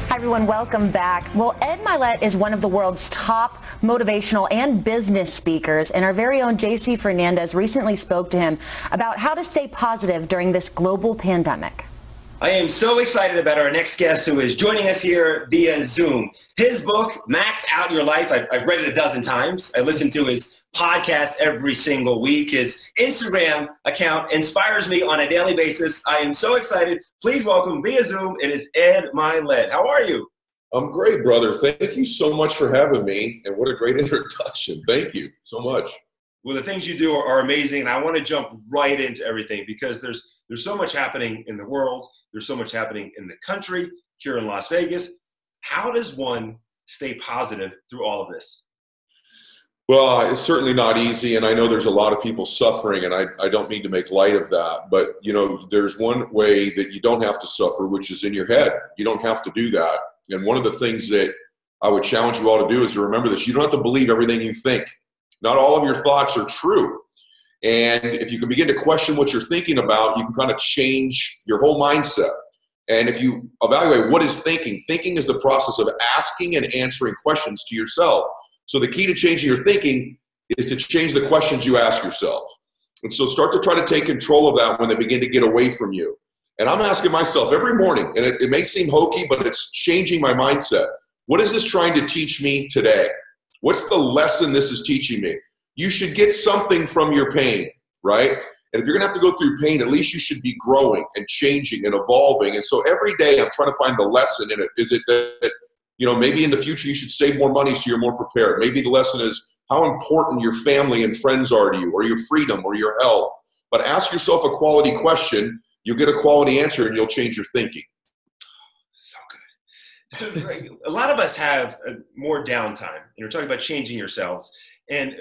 Hi everyone, welcome back. Well, Ed Mylett is one of the world's top motivational and business speakers, and our very own JC Fernandez recently spoke to him about how to stay positive during this global pandemic. I am so excited about our next guest who is joining us here via Zoom. His book, Max Out Your Life, I've read it a dozen times. I listen to his podcast every single week. His Instagram account inspires me on a daily basis. I am so excited. Please welcome via Zoom. It is Ed Mylett. How are you? I'm great, brother. Thank you so much for having me, and what a great introduction. Thank you so much. Well, the things you do are amazing, and I want to jump right into everything because there's so much happening in the world. There's so much happening in the country, here in Las Vegas. How does one stay positive through all of this? Well, it's certainly not easy, and I know there's a lot of people suffering, and I don't mean to make light of that, but you know, there's one way that you don't have to suffer, which is in your head. You don't have to do that. And one of the things that I would challenge you all to do is to remember this. You don't have to believe everything you think. Not all of your thoughts are true. And if you can begin to question what you're thinking about, you can kind of change your whole mindset. And if you evaluate what is thinking, thinking is the process of asking and answering questions to yourself. So the key to changing your thinking is to change the questions you ask yourself. And so start to try to take control of that when they begin to get away from you. And I'm asking myself every morning, and it may seem hokey, but it's changing my mindset. What is this trying to teach me today? What's the lesson this is teaching me? You should get something from your pain, right? And if you're gonna have to go through pain, at least you should be growing and changing and evolving. And so every day I'm trying to find the lesson in it. Is it that, you know, maybe in the future you should save more money so you're more prepared? Maybe the lesson is how important your family and friends are to you, or your freedom, or your health. But ask yourself a quality question, you'll get a quality answer, and you'll change your thinking. So a lot of us have more downtime, and you're talking about changing yourselves. And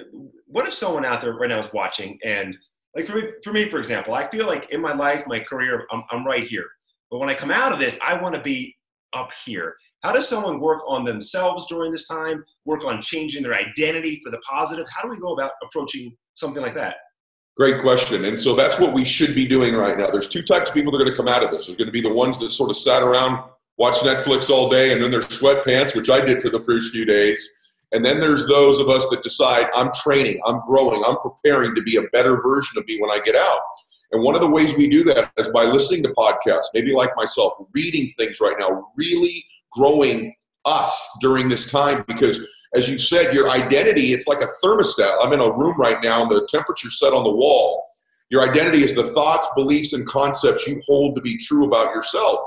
what if someone out there right now is watching, and like for me, for example, I feel like in my life, my career, I'm right here. But when I come out of this, I want to be up here. How does someone work on themselves during this time, work on changing their identity for the positive? How do we go about approaching something like that? Great question. And so that's what we should be doing right now. There's two types of people that are going to come out of this. There's going to be the ones that sort of sat around, watch Netflix all day, and then their sweatpants, which I did for the first few days. And then there's those of us that decide, I'm training, I'm growing, I'm preparing to be a better version of me when I get out. And one of the ways we do that is by listening to podcasts, maybe like myself, reading things right now, really growing us during this time. Because as you said, your identity, it's like a thermostat. I'm in a room right now, and the temperature's set on the wall. Your identity is the thoughts, beliefs, and concepts you hold to be true about yourself.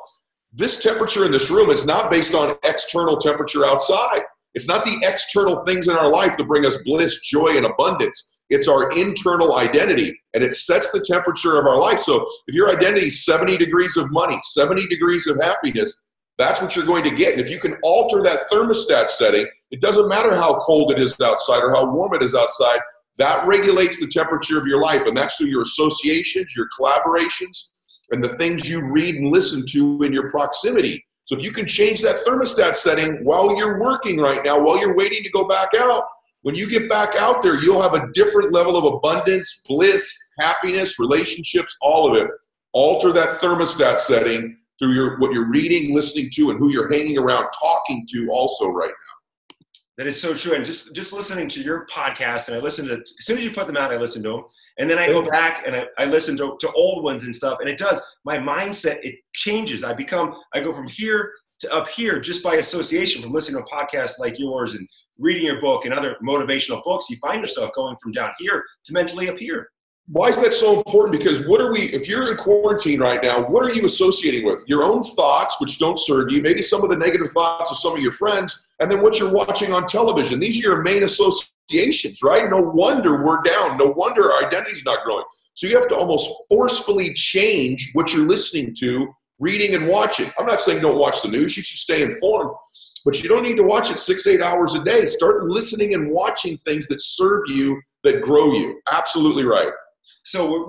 This temperature in this room is not based on external temperature outside. It's not the external things in our life that bring us bliss, joy, and abundance. It's our internal identity, and it sets the temperature of our life. So if your identity is 70 degrees of money, 70 degrees of happiness, that's what you're going to get. And if you can alter that thermostat setting, it doesn't matter how cold it is outside or how warm it is outside, that regulates the temperature of your life. And that's through your associations, your collaborations, and the things you read and listen to in your proximity. So if you can change that thermostat setting while you're working right now, while you're waiting to go back out, when you get back out there, you'll have a different level of abundance, bliss, happiness, relationships, all of it. Alter that thermostat setting through what you're reading, listening to, and who you're hanging around talking to also right now. That is so true. And just listening to your podcast, and I listen to, as soon as you put them out, I listen to them. And then I go back and I listen to old ones and stuff. And it does, my mindset, it changes. I go from here to up here just by association from listening to podcasts like yours and reading your book and other motivational books. You find yourself going from down here to mentally up here. Why is that so important? Because if you're in quarantine right now, what are you associating with? Your own thoughts, which don't serve you, maybe some of the negative thoughts of some of your friends, and then what you're watching on television. These are your main associations, right? No wonder we're down. No wonder our identity's not growing. So you have to almost forcefully change what you're listening to, reading and watching. I'm not saying don't watch the news. You should stay informed. But you don't need to watch it 6-8 hours a day. Start listening and watching things that serve you, that grow you. Absolutely right. So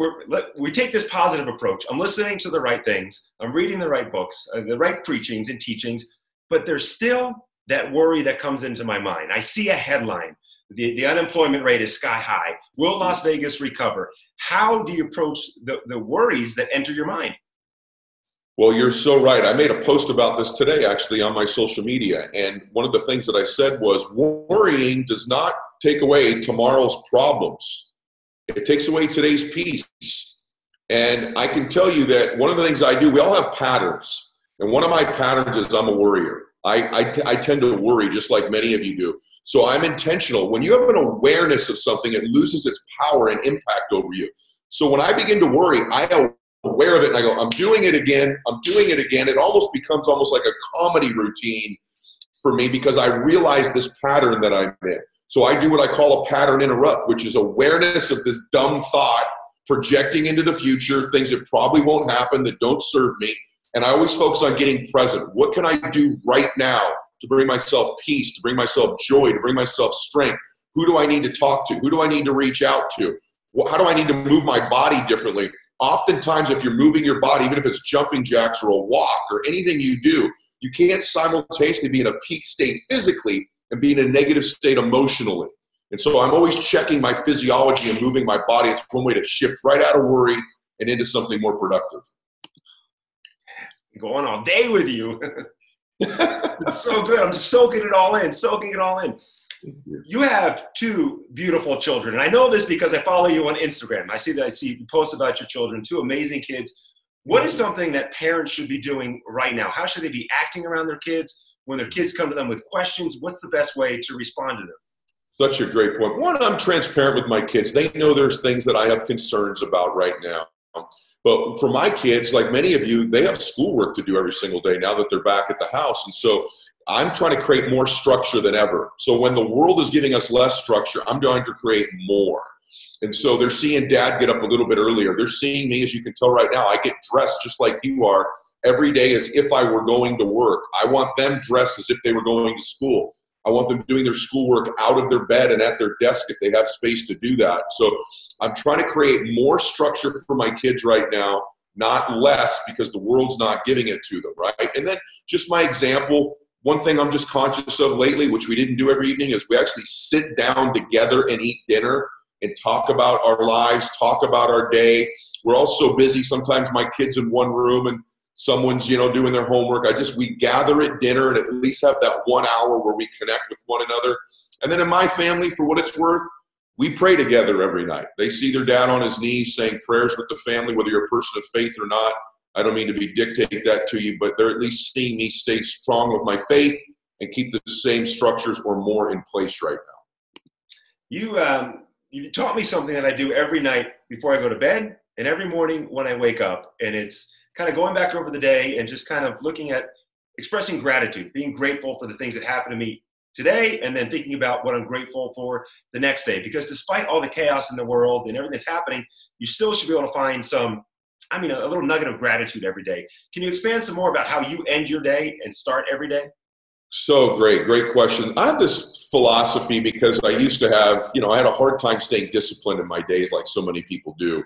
we take this positive approach. I'm listening to the right things. I'm reading the right books, the right preachings and teachings, but there's still that worry that comes into my mind. I see a headline. The unemployment rate is sky high. Will Las Vegas recover? How do you approach the worries that enter your mind? Well, you're so right. I made a post about this today, actually, on my social media. And one of the things that I said was, worrying does not take away tomorrow's problems. It takes away today's peace. And I can tell you that one of the things I do, we all have patterns. And one of my patterns is I'm a worrier. I tend to worry just like many of you do. So I'm intentional. When you have an awareness of something, it loses its power and impact over you. So when I begin to worry, I am aware of it and I go, I'm doing it again. I'm doing it again. It almost becomes almost like a comedy routine for me because I realize this pattern that I'm in. So I do what I call a pattern interrupt, which is awareness of this dumb thought, projecting into the future, things that probably won't happen, that don't serve me. And I always focus on getting present. What can I do right now to bring myself peace, to bring myself joy, to bring myself strength? Who do I need to talk to? Who do I need to reach out to? How do I need to move my body differently? Oftentimes, if you're moving your body, even if it's jumping jacks or a walk or anything you do, you can't simultaneously be in a peak state physically and be in a negative state emotionally. And so I'm always checking my physiology and moving my body. It's one way to shift right out of worry and into something more productive. Going all day with you. It's so good. I'm just soaking it all in. You have two beautiful children. And I know this because I follow you on Instagram. I see you post about your children, two amazing kids. What is something that parents should be doing right now? How should they be acting around their kids? When their kids come to them with questions, what's the best way to respond to them? Such a great point. One, I'm transparent with my kids. They know there's things that I have concerns about right now. But for my kids, like many of you, they have schoolwork to do every single day now that they're back at the house. And so I'm trying to create more structure than ever. So when the world is giving us less structure, I'm trying to create more. And so they're seeing dad get up a little bit earlier. They're seeing me, as you can tell right now, I get dressed just like you are every day as if I were going to work. I want them dressed as if they were going to school. I want them doing their schoolwork out of their bed and at their desk if they have space to do that. So I'm trying to create more structure for my kids right now, not less, because the world's not giving it to them, right? And then just my example, one thing I'm just conscious of lately, which we didn't do every evening, is we actually sit down together and eat dinner and talk about our lives, talk about our day. We're all so busy. Sometimes my kid's in one room and someone's, doing their homework. We gather at dinner and at least have that 1 hour where we connect with one another. And then in my family, for what it's worth, we pray together every night. They see their dad on his knees saying prayers with the family, whether you're a person of faith or not. I don't mean to be dictating that to you, but they're at least seeing me stay strong with my faith and keep the same structures or more in place right now. You taught me something that I do every night before I go to bed and every morning when I wake up. And it's kind of going back over the day and just kind of looking at expressing gratitude, being grateful for the things that happened to me today, and then thinking about what I'm grateful for the next day. Because despite all the chaos in the world and everything that's happening, you still should be able to find a little nugget of gratitude every day. Can you expand some more about how you end your day and start every day? So great question. I have this philosophy because I used to have, I had a hard time staying disciplined in my days like so many people do,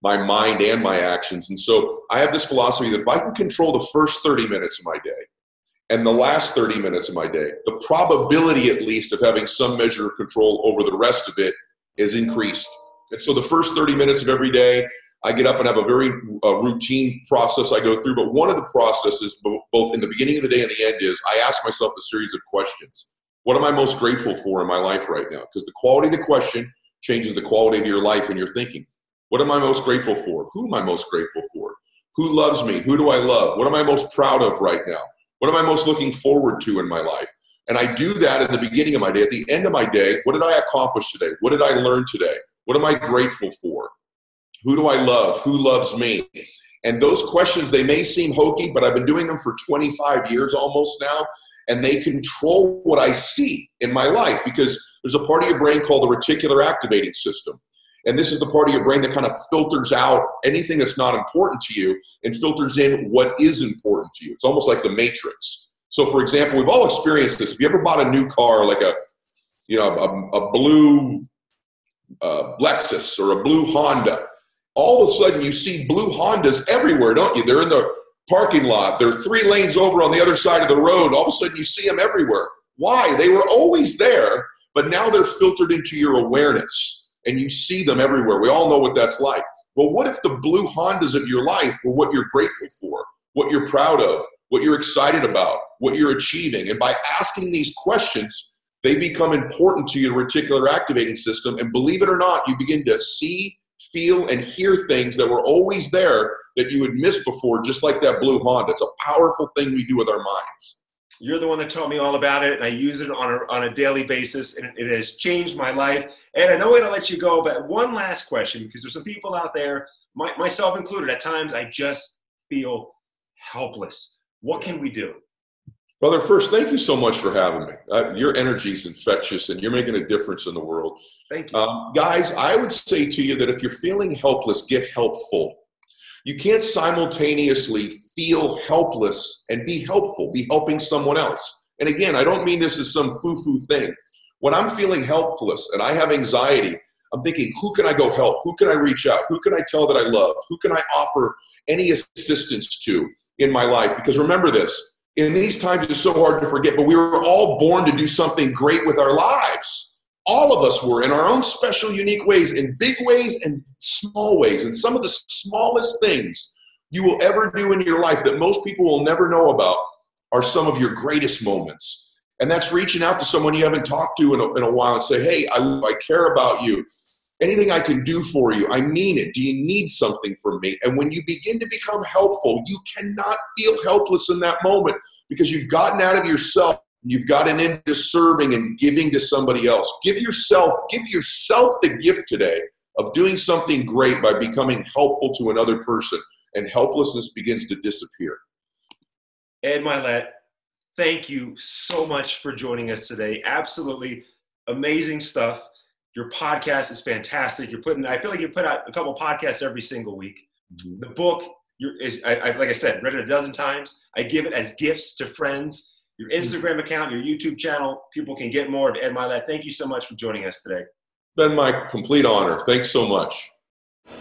my mind and my actions. And so I have this philosophy that if I can control the first 30 minutes of my day and the last 30 minutes of my day, the probability at least of having some measure of control over the rest of it is increased. And so the first 30 minutes of every day, I get up and have a very routine process I go through. But one of the processes, both in the beginning of the day and the end, is I ask myself a series of questions. What am I most grateful for in my life right now? Because the quality of the question changes the quality of your life and your thinking. What am I most grateful for? Who am I most grateful for? Who loves me? Who do I love? What am I most proud of right now? What am I most looking forward to in my life? And I do that at the beginning of my day. At the end of my day, what did I accomplish today? What did I learn today? What am I grateful for? Who do I love? Who loves me? And those questions, they may seem hokey, but I've been doing them for 25 years almost now, and they control what I see in my life because there's a part of your brain called the reticular activating system. And this is the part of your brain that kind of filters out anything that's not important to you and filters in what is important to you. It's almost like the Matrix. So for example, we've all experienced this. If you ever bought a new car, like a blue Lexus or a blue Honda, all of a sudden you see blue Hondas everywhere, don't you? They're in the parking lot. They're 3 lanes over on the other side of the road. All of a sudden you see them everywhere. Why? They were always there, but now they're filtered into your awareness and you see them everywhere. We all know what that's like. Well, what if the blue Hondas of your life were what you're grateful for? what you're proud of, what you're excited about, what you're achieving. And by asking these questions, they become important to your reticular activating system. And believe it or not, you begin to see, feel, and hear things that were always there that you had missed before, just like that blue Honda. It's a powerful thing we do with our minds. You're the one that taught me all about it, and I use it on a daily basis, and it has changed my life. And I know I'm going to let you go, but one last question, because there's some people out there, myself included, at times I just feel helpless. What can we do? Brother, first, thank you so much for having me. Your energy is infectious, and you're making a difference in the world. Thank you. Guys, I would say to you that if you're feeling helpless, get helpful. You can't simultaneously feel helpless and be helpful, be helping someone else. And again, I don't mean this as some foo-foo thing. When I'm feeling helpless and I have anxiety, I'm thinking, who can I go help? Who can I reach out? Who can I tell that I love? Who can I offer any assistance to in my life? Because remember this, in these times it's so hard to forget, but we were all born to do something great with our lives. All of us were, in our own special, unique ways, in big ways and small ways. And some of the smallest things you will ever do in your life that most people will never know about are some of your greatest moments. And that's reaching out to someone you haven't talked to in a while and say, hey, I care about you. Anything I can do for you, I mean it. Do you need something from me? And when you begin to become helpful, you cannot feel helpless in that moment because you've gotten out of yourself. You've gotten into serving and giving to somebody else. Give yourself the gift today of doing something great by becoming helpful to another person, and helplessness begins to disappear. Ed Mylett, thank you so much for joining us today. Absolutely amazing stuff. Your podcast is fantastic. I feel like you put out a couple podcasts every single week. Mm-hmm. The book like I said, read it a dozen times. I give it as gifts to friends. Your Instagram account, your YouTube channel, people can get more of Ed Mylett. Thank you so much for joining us today. Been my complete honor. Thanks so much.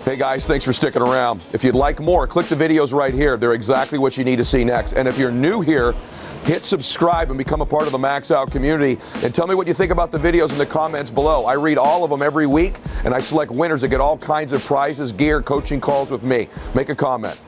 Hey guys, thanks for sticking around. If you'd like more, click the videos right here. They're exactly what you need to see next. And if you're new here, hit subscribe and become a part of the Max Out community. And tell me what you think about the videos in the comments below. I read all of them every week, and I select winners that get all kinds of prizes, gear, coaching calls with me. Make a comment.